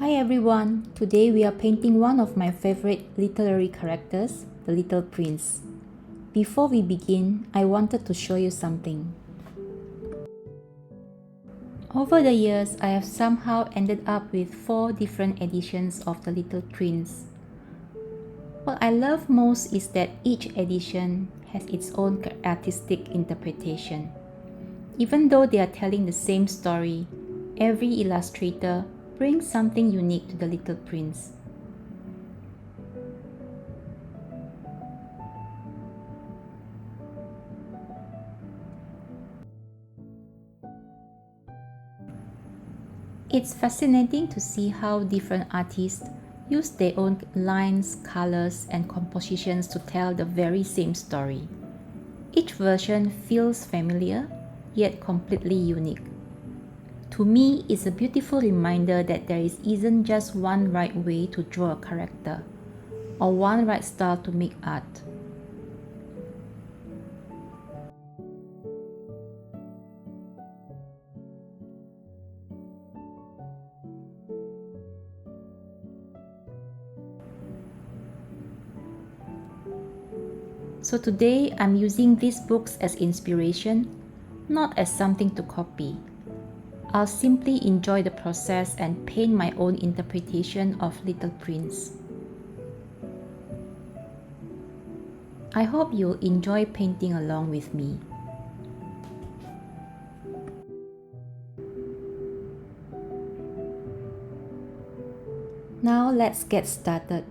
Hi everyone, today we are painting one of my favorite literary characters, the Little Prince. Before we begin, I wanted to show you something. Over the years, I have somehow ended up with 4 different editions of the Little Prince. What I love most is that each edition has its own artistic interpretation. Even though they are telling the same story, every illustrator brings something unique to the Little Prince. It's fascinating to see how different artists use their own lines, colors, and compositions to tell the very same story. Each version feels familiar, yet completely unique. To me, it's a beautiful reminder that there isn't just one right way to draw a character, or one right style to make art. So today, I'm using these books as inspiration, not as something to copy. I'll simply enjoy the process and paint my own interpretation of Little Prince. I hope you'll enjoy painting along with me. Now let's get started.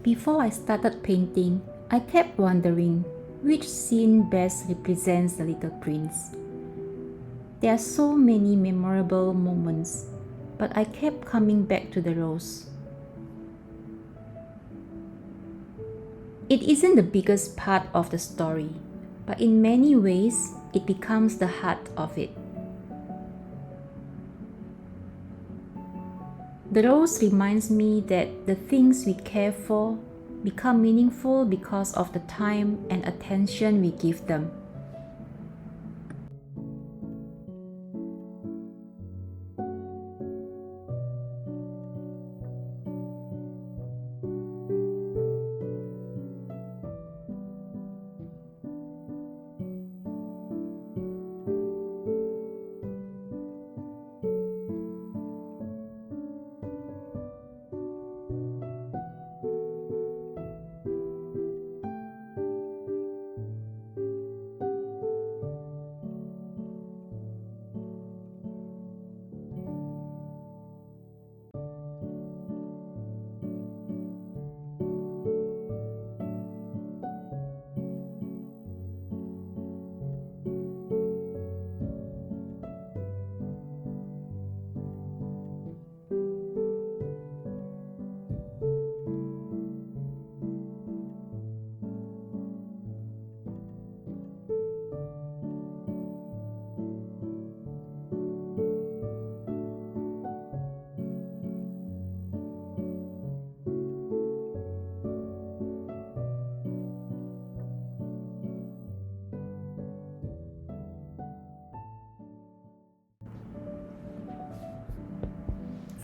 Before I started painting, I kept wondering which scene best represents the Little Prince. There are so many memorable moments, but I kept coming back to the rose. It isn't the biggest part of the story, but in many ways, it becomes the heart of it. The rose reminds me that the things we care for, become meaningful because of the time and attention we give them.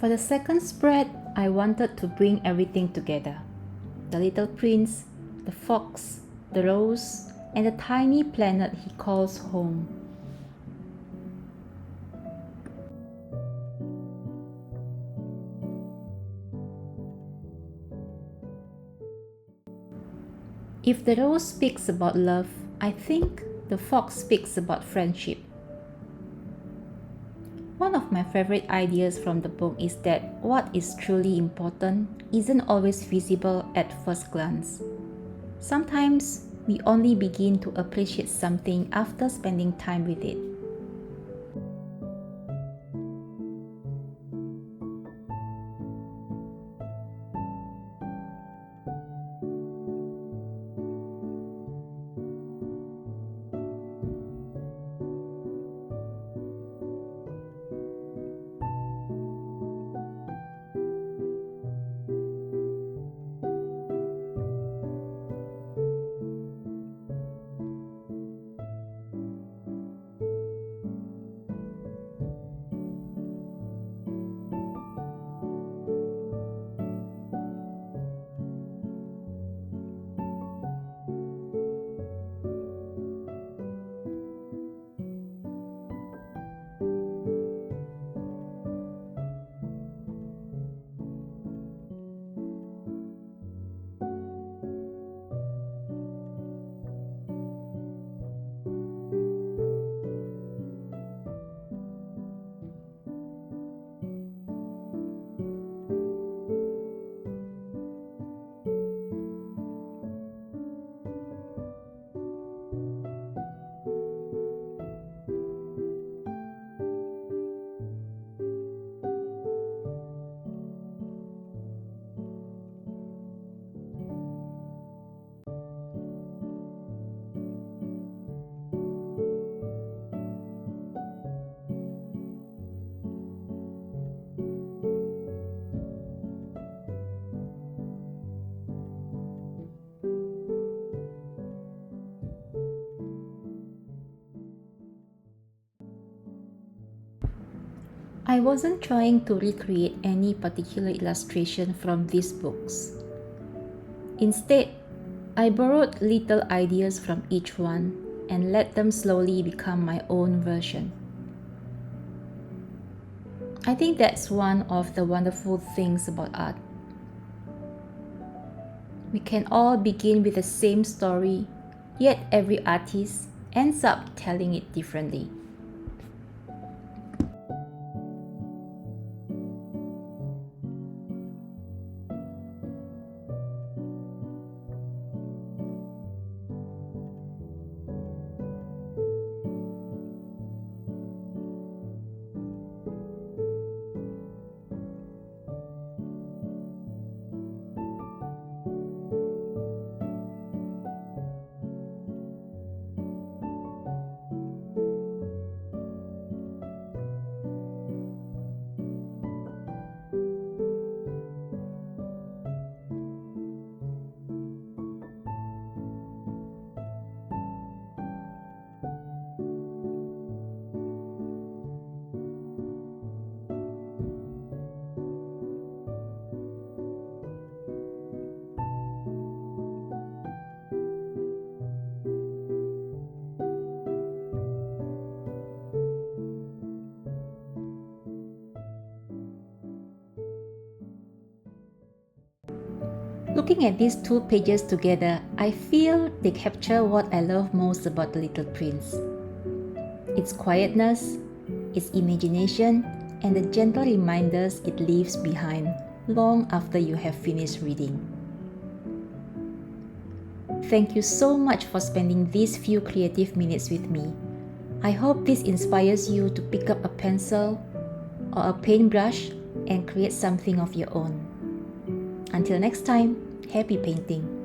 For the second spread, I wanted to bring everything together. The little prince, the fox, the rose, and the tiny planet he calls home. If the rose speaks about love, I think the fox speaks about friendship. One of my favorite ideas from the book is that what is truly important isn't always visible at first glance. Sometimes we only begin to appreciate something after spending time with it. I wasn't trying to recreate any particular illustration from these books. Instead, I borrowed little ideas from each one and let them slowly become my own version. I think that's one of the wonderful things about art. We can all begin with the same story, yet every artist ends up telling it differently. Looking at these two pages together, I feel they capture what I love most about The Little Prince. Its quietness, its imagination, and the gentle reminders it leaves behind long after you have finished reading. Thank you so much for spending these few creative minutes with me. I hope this inspires you to pick up a pencil or a paintbrush and create something of your own. Until next time, happy painting!